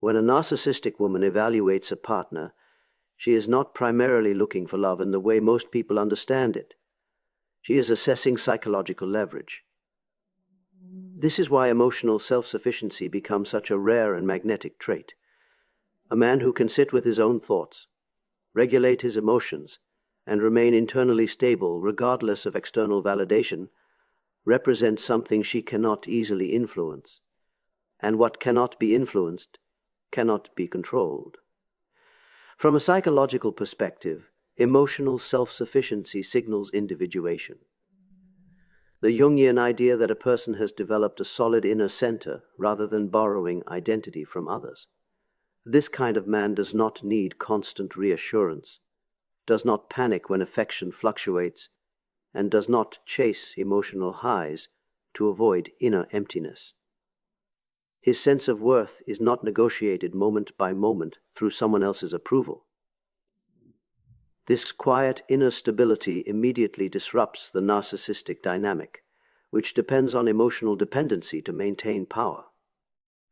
When a narcissistic woman evaluates a partner, she is not primarily looking for love in the way most people understand it. She is assessing psychological leverage. This is why emotional self-sufficiency becomes such a rare and magnetic trait. A man who can sit with his own thoughts, regulate his emotions, and remain internally stable regardless of external validation represents something she cannot easily influence. And what cannot be influenced cannot be controlled. From a psychological perspective, emotional self-sufficiency signals individuation. The Jungian idea that a person has developed a solid inner center rather than borrowing identity from others. This kind of man does not need constant reassurance, does not panic when affection fluctuates, and does not chase emotional highs to avoid inner emptiness. His sense of worth is not negotiated moment by moment through someone else's approval. This quiet inner stability immediately disrupts the narcissistic dynamic, which depends on emotional dependency to maintain power.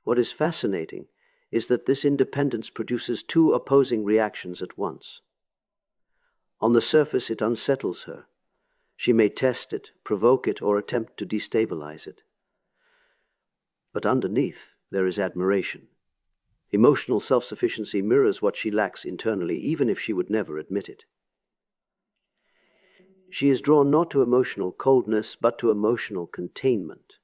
What is fascinating is that this independence produces two opposing reactions at once. On the surface, it unsettles her. She may test it, provoke it, or attempt to destabilize it. But underneath, there is admiration. Emotional self-sufficiency mirrors what she lacks internally, even if she would never admit it. She is drawn not to emotional coldness, but to emotional containment,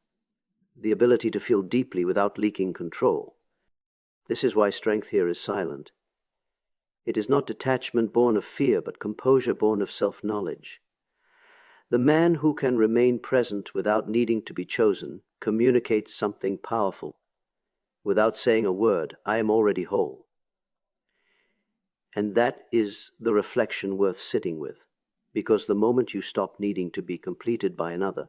the ability to feel deeply without leaking control. This is why strength here is silent. It is not detachment born of fear, but composure born of self-knowledge. The man who can remain present without needing to be chosen communicates something powerful. Without saying a word, I am already whole. And that is the reflection worth sitting with, because the moment you stop needing to be completed by another,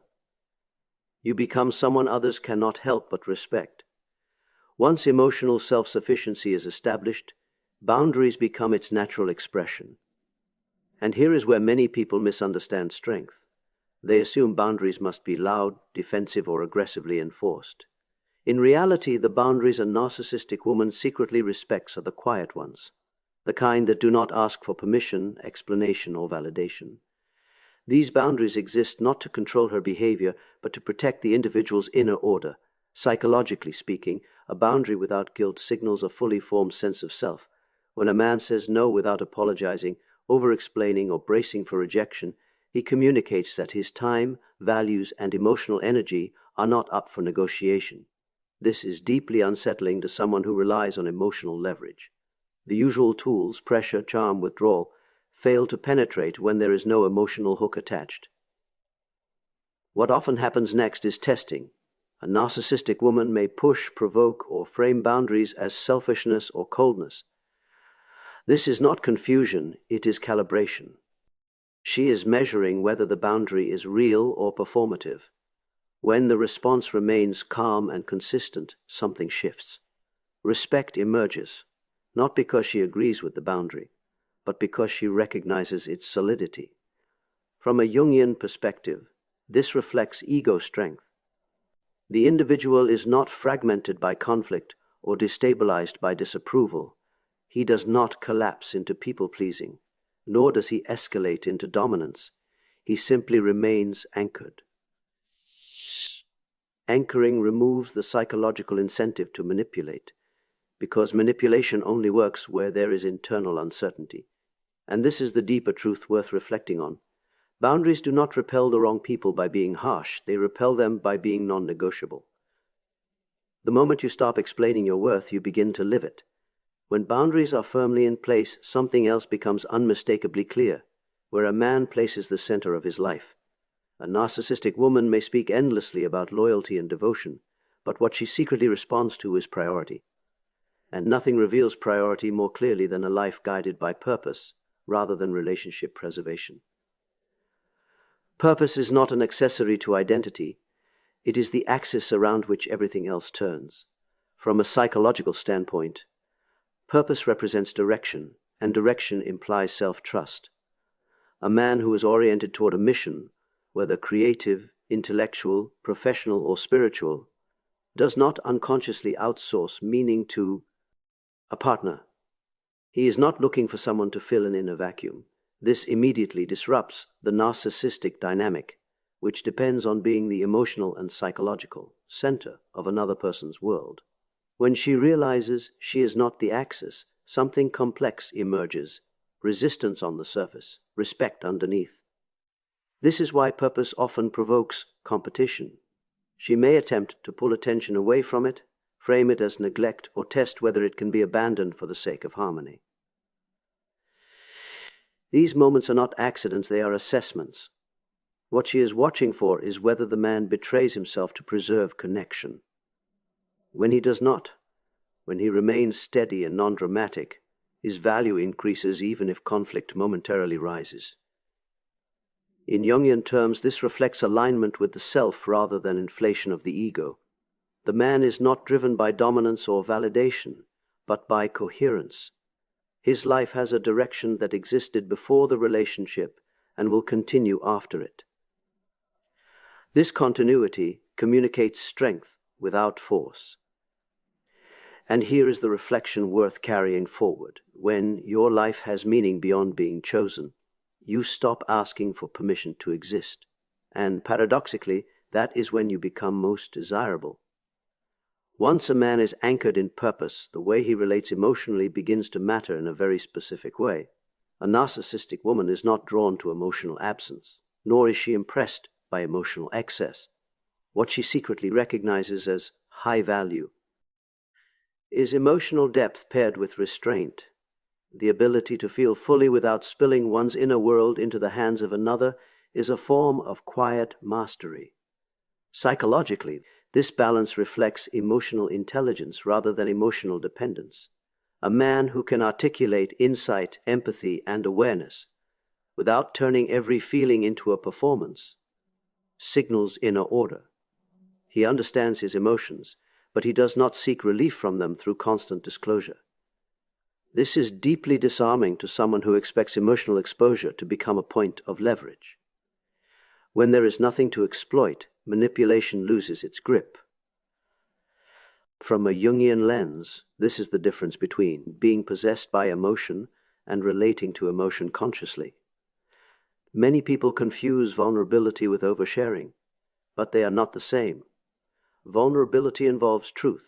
you become someone others cannot help but respect. Once emotional self-sufficiency is established, boundaries become its natural expression. And here is where many people misunderstand strength. They assume boundaries must be loud, defensive, or aggressively enforced. In reality, the boundaries a narcissistic woman secretly respects are the quiet ones, the kind that do not ask for permission, explanation, or validation. These boundaries exist not to control her behavior, but to protect the individual's inner order. Psychologically speaking, a boundary without guilt signals a fully formed sense of self. When a man says no without apologizing, over-explaining, or bracing for rejection, he communicates that his time, values, and emotional energy are not up for negotiation. This is deeply unsettling to someone who relies on emotional leverage. The usual tools, pressure, charm, withdrawal, fail to penetrate when there is no emotional hook attached. What often happens next is testing. A narcissistic woman may push, provoke, or frame boundaries as selfishness or coldness. This is not confusion, it is calibration. She is measuring whether the boundary is real or performative. When the response remains calm and consistent, something shifts. Respect emerges, not because she agrees with the boundary, but because she recognizes its solidity. From a Jungian perspective, this reflects ego strength. The individual is not fragmented by conflict or destabilized by disapproval. He does not collapse into people-pleasing, nor does he escalate into dominance. He simply remains anchored. Anchoring removes the psychological incentive to manipulate, because manipulation only works where there is internal uncertainty. And this is the deeper truth worth reflecting on. Boundaries do not repel the wrong people by being harsh, they repel them by being non-negotiable. The moment you stop explaining your worth, you begin to live it. When boundaries are firmly in place, something else becomes unmistakably clear, where a man places the center of his life. A narcissistic woman may speak endlessly about loyalty and devotion, but what she secretly responds to is priority. And nothing reveals priority more clearly than a life guided by purpose, rather than relationship preservation. Purpose is not an accessory to identity. It is the axis around which everything else turns. From a psychological standpoint, purpose represents direction, and direction implies self-trust. A man who is oriented toward a mission, whether creative, intellectual, professional, or spiritual, does not unconsciously outsource meaning to A partner. He is not looking for someone to fill an inner vacuum. This immediately disrupts the narcissistic dynamic, which depends on being the emotional and psychological center of another person's world. When she realizes she is not the axis, something complex emerges, resistance on the surface, respect underneath. This is why purpose often provokes competition. She may attempt to pull attention away from it, frame it as neglect, or test whether it can be abandoned for the sake of harmony. These moments are not accidents, they are assessments. What she is watching for is whether the man betrays himself to preserve connection. When he does not, when he remains steady and non-dramatic, his value increases even if conflict momentarily rises. In Jungian terms, this reflects alignment with the self rather than inflation of the ego. The man is not driven by dominance or validation, but by coherence. His life has a direction that existed before the relationship and will continue after it. This continuity communicates strength without force. And here is the reflection worth carrying forward. When your life has meaning beyond being chosen, you stop asking for permission to exist. And paradoxically, that is when you become most desirable. Once a man is anchored in purpose, the way he relates emotionally begins to matter in a very specific way. A narcissistic woman is not drawn to emotional absence, nor is she impressed by emotional excess. What she secretly recognizes as high value is emotional depth paired with restraint. The ability to feel fully without spilling one's inner world into the hands of another is a form of quiet mastery. Psychologically, this balance reflects emotional intelligence rather than emotional dependence. A man who can articulate insight, empathy, and awareness without turning every feeling into a performance signals inner order. He understands his emotions, but he does not seek relief from them through constant disclosure. This is deeply disarming to someone who expects emotional exposure to become a point of leverage. When there is nothing to exploit, manipulation loses its grip. From a Jungian lens, this is the difference between being possessed by emotion and relating to emotion consciously. Many people confuse vulnerability with oversharing, but they are not the same. Vulnerability involves truth.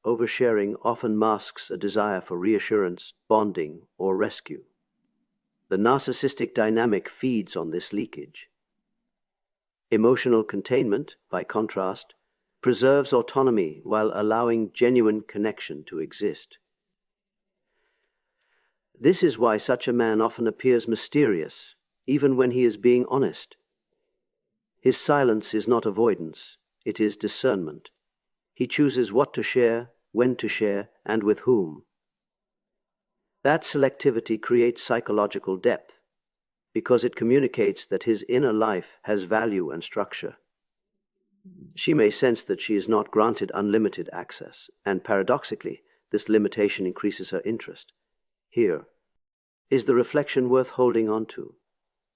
Oversharing often masks a desire for reassurance, bonding, or rescue. The narcissistic dynamic feeds on this leakage. Emotional containment, by contrast, preserves autonomy while allowing genuine connection to exist. This is why such a man often appears mysterious, even when he is being honest. His silence is not avoidance, it is discernment. He chooses what to share, when to share, and with whom. That selectivity creates psychological depth, because it communicates that his inner life has value and structure. She may sense that she is not granted unlimited access, and paradoxically, this limitation increases her interest. Here is the reflection worth holding on to.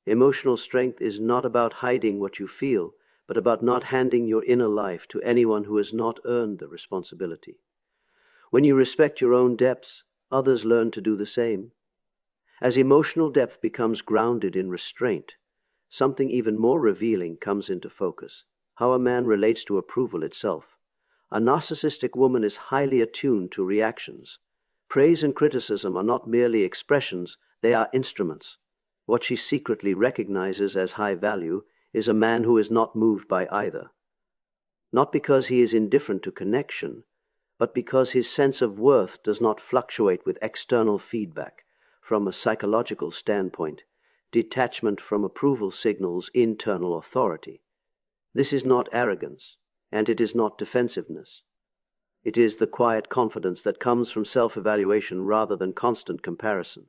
Emotional strength is not about hiding what you feel, but about not handing your inner life to anyone who has not earned the responsibility. When you respect your own depths, others learn to do the same. As emotional depth becomes grounded in restraint, something even more revealing comes into focus: how a man relates to approval itself. A narcissistic woman is highly attuned to reactions. Praise and criticism are not merely expressions, they are instruments. What she secretly recognizes as high value is a man who is not moved by either. Not because he is indifferent to connection, but because his sense of worth does not fluctuate with external feedback. From a psychological standpoint, detachment from approval signals internal authority. This is not arrogance, and it is not defensiveness. It is the quiet confidence that comes from self-evaluation rather than constant comparison.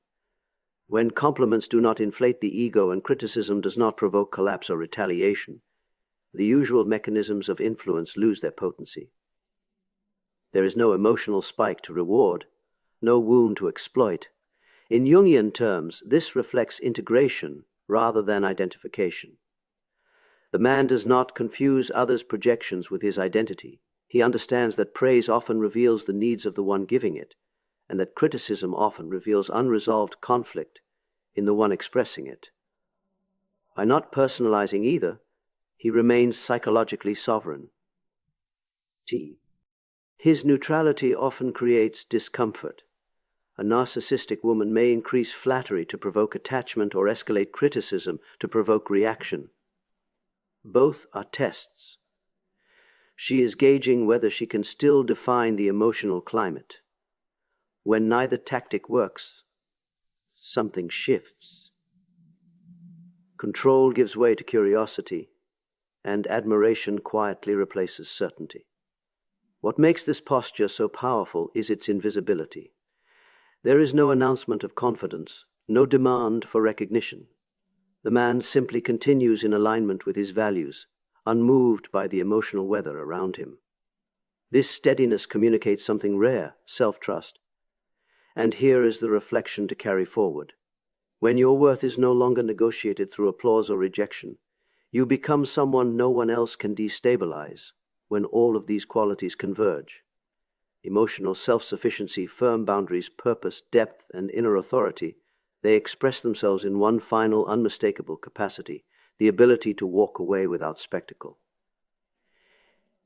When compliments do not inflate the ego and criticism does not provoke collapse or retaliation, the usual mechanisms of influence lose their potency. There is no emotional spike to reward, no wound to exploit. In Jungian terms, this reflects integration rather than identification. The man does not confuse others' projections with his identity. He understands that praise often reveals the needs of the one giving it, and that criticism often reveals unresolved conflict in the one expressing it. By not personalizing either, he remains psychologically sovereign. T. His neutrality often creates discomfort. A narcissistic woman may increase flattery to provoke attachment or escalate criticism to provoke reaction. Both are tests. She is gauging whether she can still define the emotional climate. When neither tactic works, something shifts. Control gives way to curiosity, and admiration quietly replaces certainty. What makes this posture so powerful is its invisibility. There is no announcement of confidence, no demand for recognition. The man simply continues in alignment with his values, unmoved by the emotional weather around him. This steadiness communicates something rare, self-trust. And here is the reflection to carry forward. When your worth is no longer negotiated through applause or rejection, you become someone no one else can destabilize when all of these qualities converge. Emotional self-sufficiency, firm boundaries, purpose, depth, and inner authority, they express themselves in one final, unmistakable capacity, the ability to walk away without spectacle.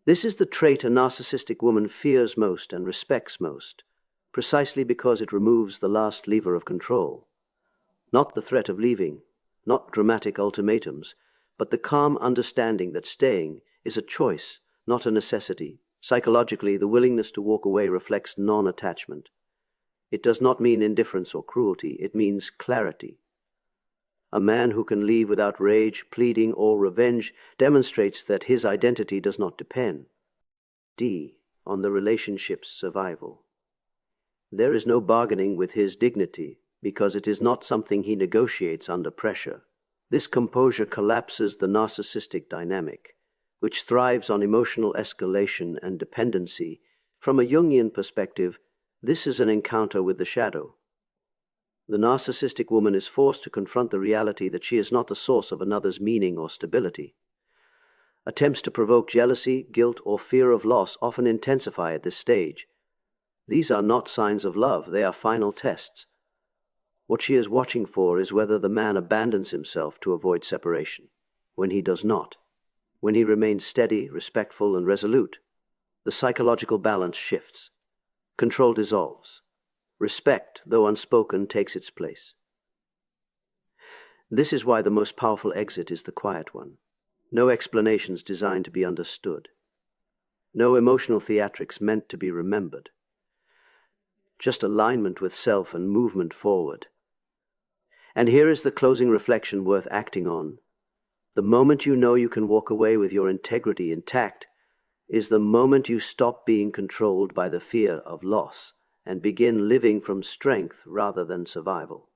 This is the trait a narcissistic woman fears most and respects most, precisely because it removes the last lever of control. Not the threat of leaving, not dramatic ultimatums, but the calm understanding that staying is a choice, not a necessity. Psychologically, the willingness to walk away reflects non-attachment. It does not mean indifference or cruelty, it means clarity. A man who can leave without rage, pleading, or revenge demonstrates that his identity does not depend. D. On the relationship's survival. There is no bargaining with his dignity, because it is not something he negotiates under pressure. This composure collapses the narcissistic dynamic, which thrives on emotional escalation and dependency. From a Jungian perspective, this is an encounter with the shadow. The narcissistic woman is forced to confront the reality that she is not the source of another's meaning or stability. Attempts to provoke jealousy, guilt, or fear of loss often intensify at this stage. These are not signs of love, they are final tests. What she is watching for is whether the man abandons himself to avoid separation. When he does not, when he remains steady, respectful, and resolute, the psychological balance shifts. Control dissolves. Respect, though unspoken, takes its place. This is why the most powerful exit is the quiet one. No explanations designed to be understood. No emotional theatrics meant to be remembered. Just alignment with self and movement forward. And here is the closing reflection worth acting on. The moment you know you can walk away with your integrity intact is the moment you stop being controlled by the fear of loss and begin living from strength rather than survival.